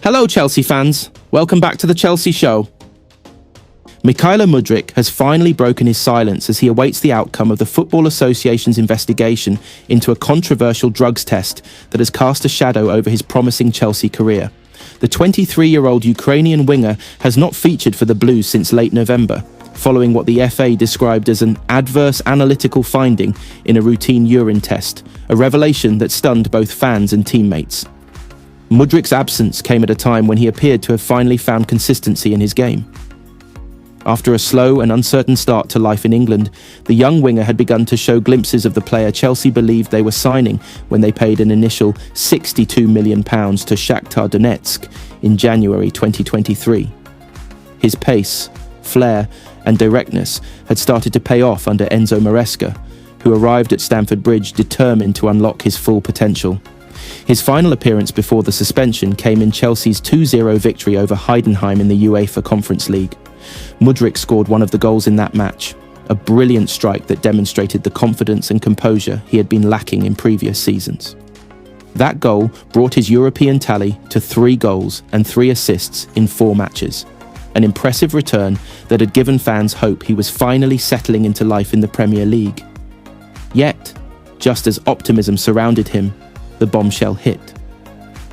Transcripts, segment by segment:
Hello, Chelsea fans. Welcome back to the Chelsea Show. Mykhailo Mudrik has finally broken his silence as he awaits the outcome of the Football Association's investigation into a controversial drugs test that has cast a shadow over his promising Chelsea career. The 23-year-old Ukrainian winger has not featured for the Blues since late November, following what the FA described as an adverse analytical finding in a routine urine test, a revelation that stunned both fans and teammates. Mudrik's absence came at a time when he appeared to have finally found consistency in his game. After a slow and uncertain start to life in England, the young winger had begun to show glimpses of the player Chelsea believed they were signing when they paid an initial £62 million to Shakhtar Donetsk in January 2023. His pace, flair, and directness had started to pay off under Enzo Maresca, who arrived at Stamford Bridge determined to unlock his full potential. His final appearance before the suspension came in Chelsea's 2-0 victory over Heidenheim in the UEFA Conference League. Mudrik scored one of the goals in that match, a brilliant strike that demonstrated the confidence and composure he had been lacking in previous seasons. That goal brought his European tally to 3 goals and 3 assists in 4 matches, an impressive return that had given fans hope he was finally settling into life in the Premier League. Yet, just as optimism surrounded him, the bombshell hit.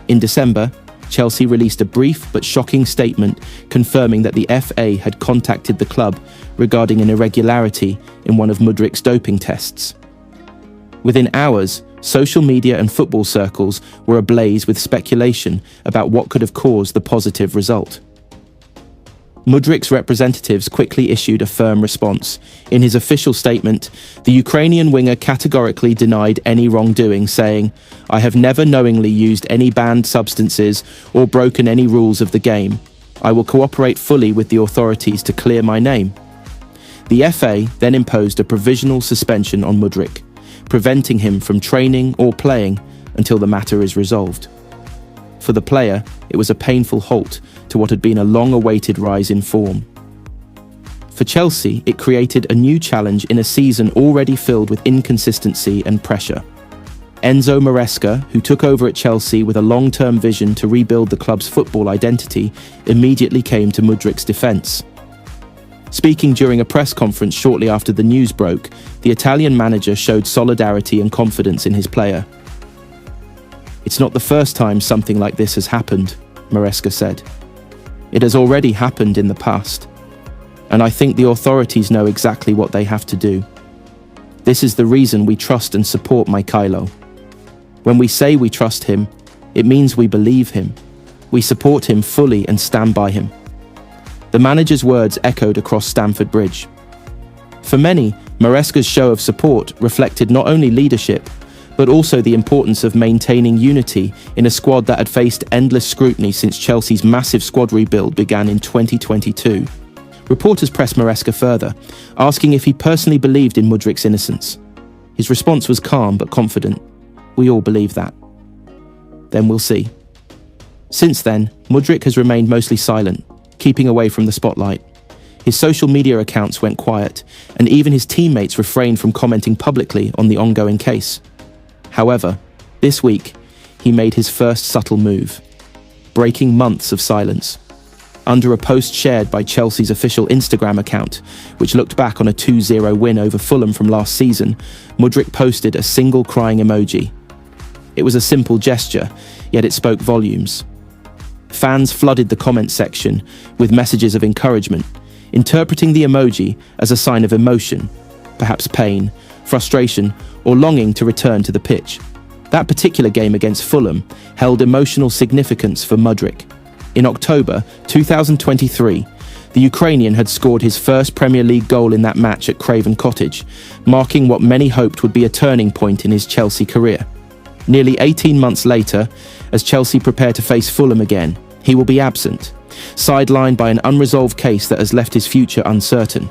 In December, Chelsea released a brief but shocking statement confirming that the FA had contacted the club regarding an irregularity in one of Mudrik's doping tests. Within hours, social media and football circles were ablaze with speculation about what could have caused the positive result. Mudrik's representatives quickly issued a firm response. In his official statement, the Ukrainian winger categorically denied any wrongdoing, saying, "I have never knowingly used any banned substances or broken any rules of the game. I will cooperate fully with the authorities to clear my name." The FA then imposed a provisional suspension on Mudrik, preventing him from training or playing until the matter is resolved. For the player, it was a painful halt to what had been a long-awaited rise in form. For Chelsea, it created a new challenge in a season already filled with inconsistency and pressure. Enzo Maresca, who took over at Chelsea with a long-term vision to rebuild the club's football identity, immediately came to Mudrik's defence. Speaking during a press conference shortly after the news broke, the Italian manager showed solidarity and confidence in his player. "It's not the first time something like this has happened," Maresca said. "It has already happened in the past, and I think the authorities know exactly what they have to do. This is the reason we trust and support Mykhailo. When we say we trust him, it means we believe him. We support him fully and stand by him." The manager's words echoed across Stamford Bridge. For many, Maresca's show of support reflected not only leadership, but also the importance of maintaining unity in a squad that had faced endless scrutiny since Chelsea's massive squad rebuild began in 2022. Reporters pressed Maresca further, asking if he personally believed in Mudrik's innocence. His response was calm but confident. "We all believe that." "Then we'll see." Since then, Mudrik has remained mostly silent, keeping away from the spotlight. His social media accounts went quiet, and even his teammates refrained from commenting publicly on the ongoing case. However, this week, he made his first subtle move, breaking months of silence. Under a post shared by Chelsea's official Instagram account, which looked back on a 2-0 win over Fulham from last season, Mudrik posted a single crying emoji. It was a simple gesture, yet it spoke volumes. Fans flooded the comment section with messages of encouragement, interpreting the emoji as a sign of emotion, perhaps pain, frustration, or longing to return to the pitch. That particular game against Fulham held emotional significance for Mudrik. In October 2023, the Ukrainian had scored his first Premier League goal in that match at Craven Cottage, marking what many hoped would be a turning point in his Chelsea career. Nearly 18 months later, as Chelsea prepare to face Fulham again, he will be absent, sidelined by an unresolved case that has left his future uncertain.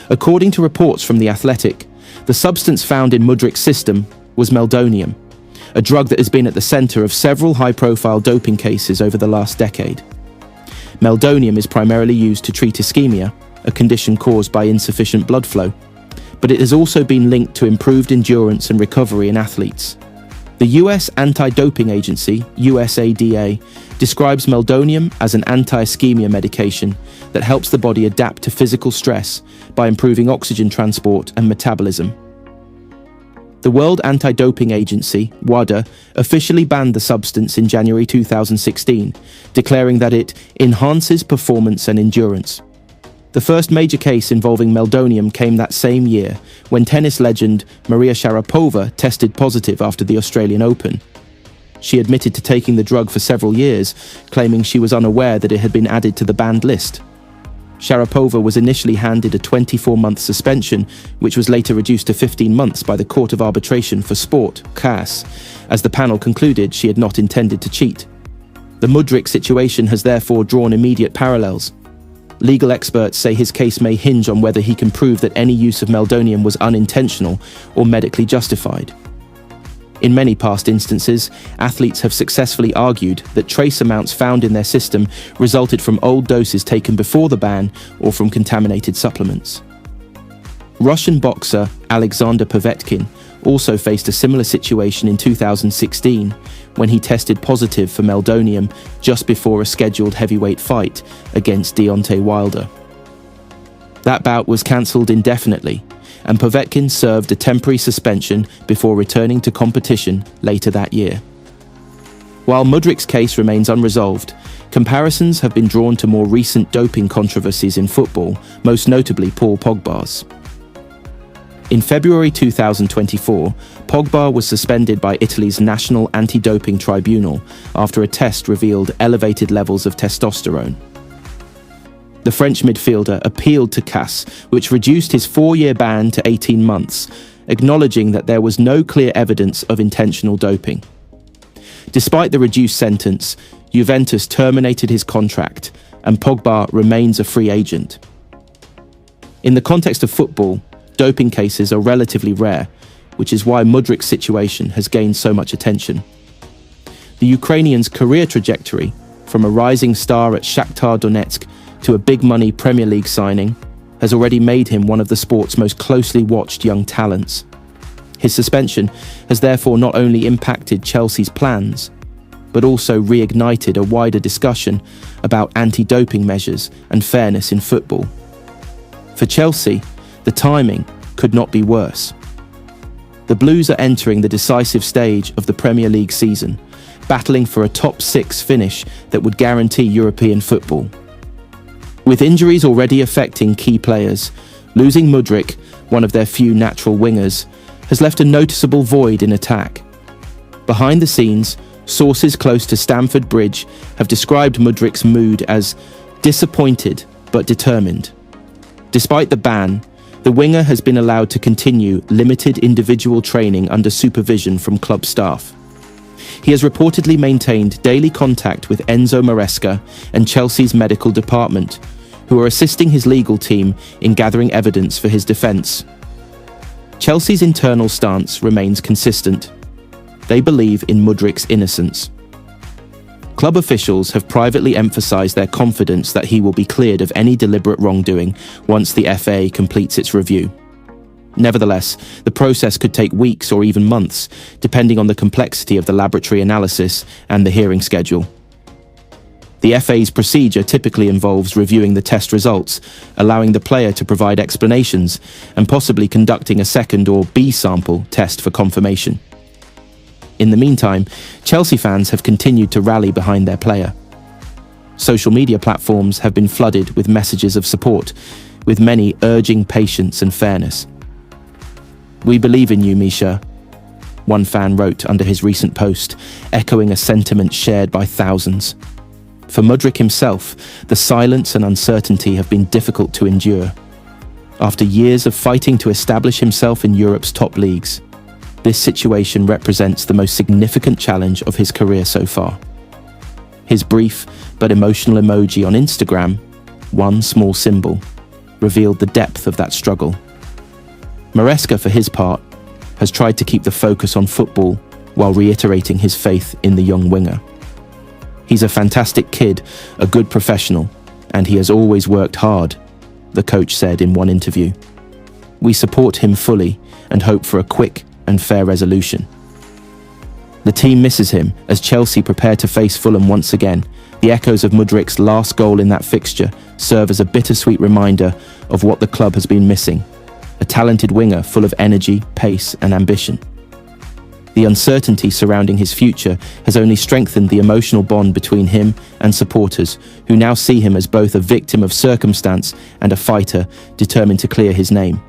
According to reports from The Athletic, the substance found in Mudrik's system was meldonium, a drug that has been at the centre of several high-profile doping cases over the last decade. Meldonium is primarily used to treat ischemia, a condition caused by insufficient blood flow, but it has also been linked to improved endurance and recovery in athletes. The US Anti-Doping Agency, USADA, describes meldonium as an anti-ischemia medication that helps the body adapt to physical stress by improving oxygen transport and metabolism. The World Anti-Doping Agency, WADA, officially banned the substance in January 2016, declaring that it enhances performance and endurance. The first major case involving meldonium came that same year, when tennis legend Maria Sharapova tested positive after the Australian Open. She admitted to taking the drug for several years, claiming she was unaware that it had been added to the banned list. Sharapova was initially handed a 24-month suspension, which was later reduced to 15 months by the Court of Arbitration for Sport, CAS, as the panel concluded she had not intended to cheat. The Mudrik situation has therefore drawn immediate parallels. Legal experts say his case may hinge on whether he can prove that any use of meldonium was unintentional or medically justified. In many past instances, athletes have successfully argued that trace amounts found in their system resulted from old doses taken before the ban or from contaminated supplements. Russian boxer Alexander Povetkin also faced a similar situation in 2016 when he tested positive for meldonium just before a scheduled heavyweight fight against Deontay Wilder. That bout was cancelled indefinitely, and Povetkin served a temporary suspension before returning to competition later that year. While Mudrik's case remains unresolved, comparisons have been drawn to more recent doping controversies in football, most notably Paul Pogba's. In February 2024, Pogba was suspended by Italy's National Anti-Doping Tribunal after a test revealed elevated levels of testosterone. The French midfielder appealed to CAS, which reduced his 4-year ban to 18 months, acknowledging that there was no clear evidence of intentional doping. Despite the reduced sentence, Juventus terminated his contract, and Pogba remains a free agent. In the context of football, doping cases are relatively rare, which is why Mudrik's situation has gained so much attention. The Ukrainian's career trajectory, from a rising star at Shakhtar Donetsk to a big-money Premier League signing, has already made him one of the sport's most closely watched young talents. His suspension has therefore not only impacted Chelsea's plans, but also reignited a wider discussion about anti-doping measures and fairness in football. For Chelsea, the timing could not be worse. The Blues are entering the decisive stage of the Premier League season, battling for a top-6 finish that would guarantee European football. With injuries already affecting key players, losing Mudrik, one of their few natural wingers, has left a noticeable void in attack. Behind the scenes, sources close to Stamford Bridge have described Mudrik's mood as disappointed but determined. Despite the ban, the winger has been allowed to continue limited individual training under supervision from club staff. He has reportedly maintained daily contact with Enzo Maresca and Chelsea's medical department, who are assisting his legal team in gathering evidence for his defence. Chelsea's internal stance remains consistent. They believe in Mudrik's innocence. Club officials have privately emphasised their confidence that he will be cleared of any deliberate wrongdoing once the FA completes its review. Nevertheless, the process could take weeks or even months, depending on the complexity of the laboratory analysis and the hearing schedule. The FA's procedure typically involves reviewing the test results, allowing the player to provide explanations, and possibly conducting a second or B-sample test for confirmation. In the meantime, Chelsea fans have continued to rally behind their player. Social media platforms have been flooded with messages of support, with many urging patience and fairness. "We believe in you, Misha," one fan wrote under his recent post, echoing a sentiment shared by thousands. For Mudrik himself, the silence and uncertainty have been difficult to endure. After years of fighting to establish himself in Europe's top leagues, this situation represents the most significant challenge of his career so far. His brief but emotional emoji on Instagram, one small symbol, revealed the depth of that struggle. Maresca, for his part, has tried to keep the focus on football while reiterating his faith in the young winger. "He's a fantastic kid, a good professional, and he has always worked hard," the coach said in one interview. "We support him fully and hope for a quick and fair resolution." The team misses him as Chelsea prepare to face Fulham once again. The echoes of Mudrik's last goal in that fixture serve as a bittersweet reminder of what the club has been missing: a talented winger full of energy, pace and ambition. The uncertainty surrounding his future has only strengthened the emotional bond between him and supporters, who now see him as both a victim of circumstance and a fighter determined to clear his name.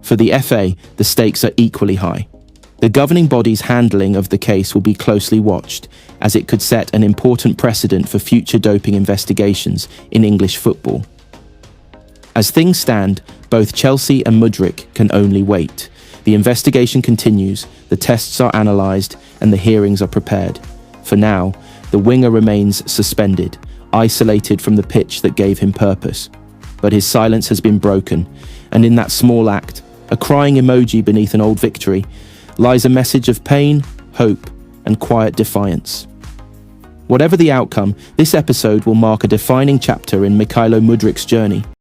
For the FA, the stakes are equally high. The governing body's handling of the case will be closely watched, as it could set an important precedent for future doping investigations in English football. As things stand, both Chelsea and Mudrik can only wait. The investigation continues, the tests are analysed, and the hearings are prepared. For now, the winger remains suspended, isolated from the pitch that gave him purpose. But his silence has been broken, and in that small act, a crying emoji beneath an old victory, lies a message of pain, hope, and quiet defiance. Whatever the outcome, this episode will mark a defining chapter in Mykhailo Mudrik's journey.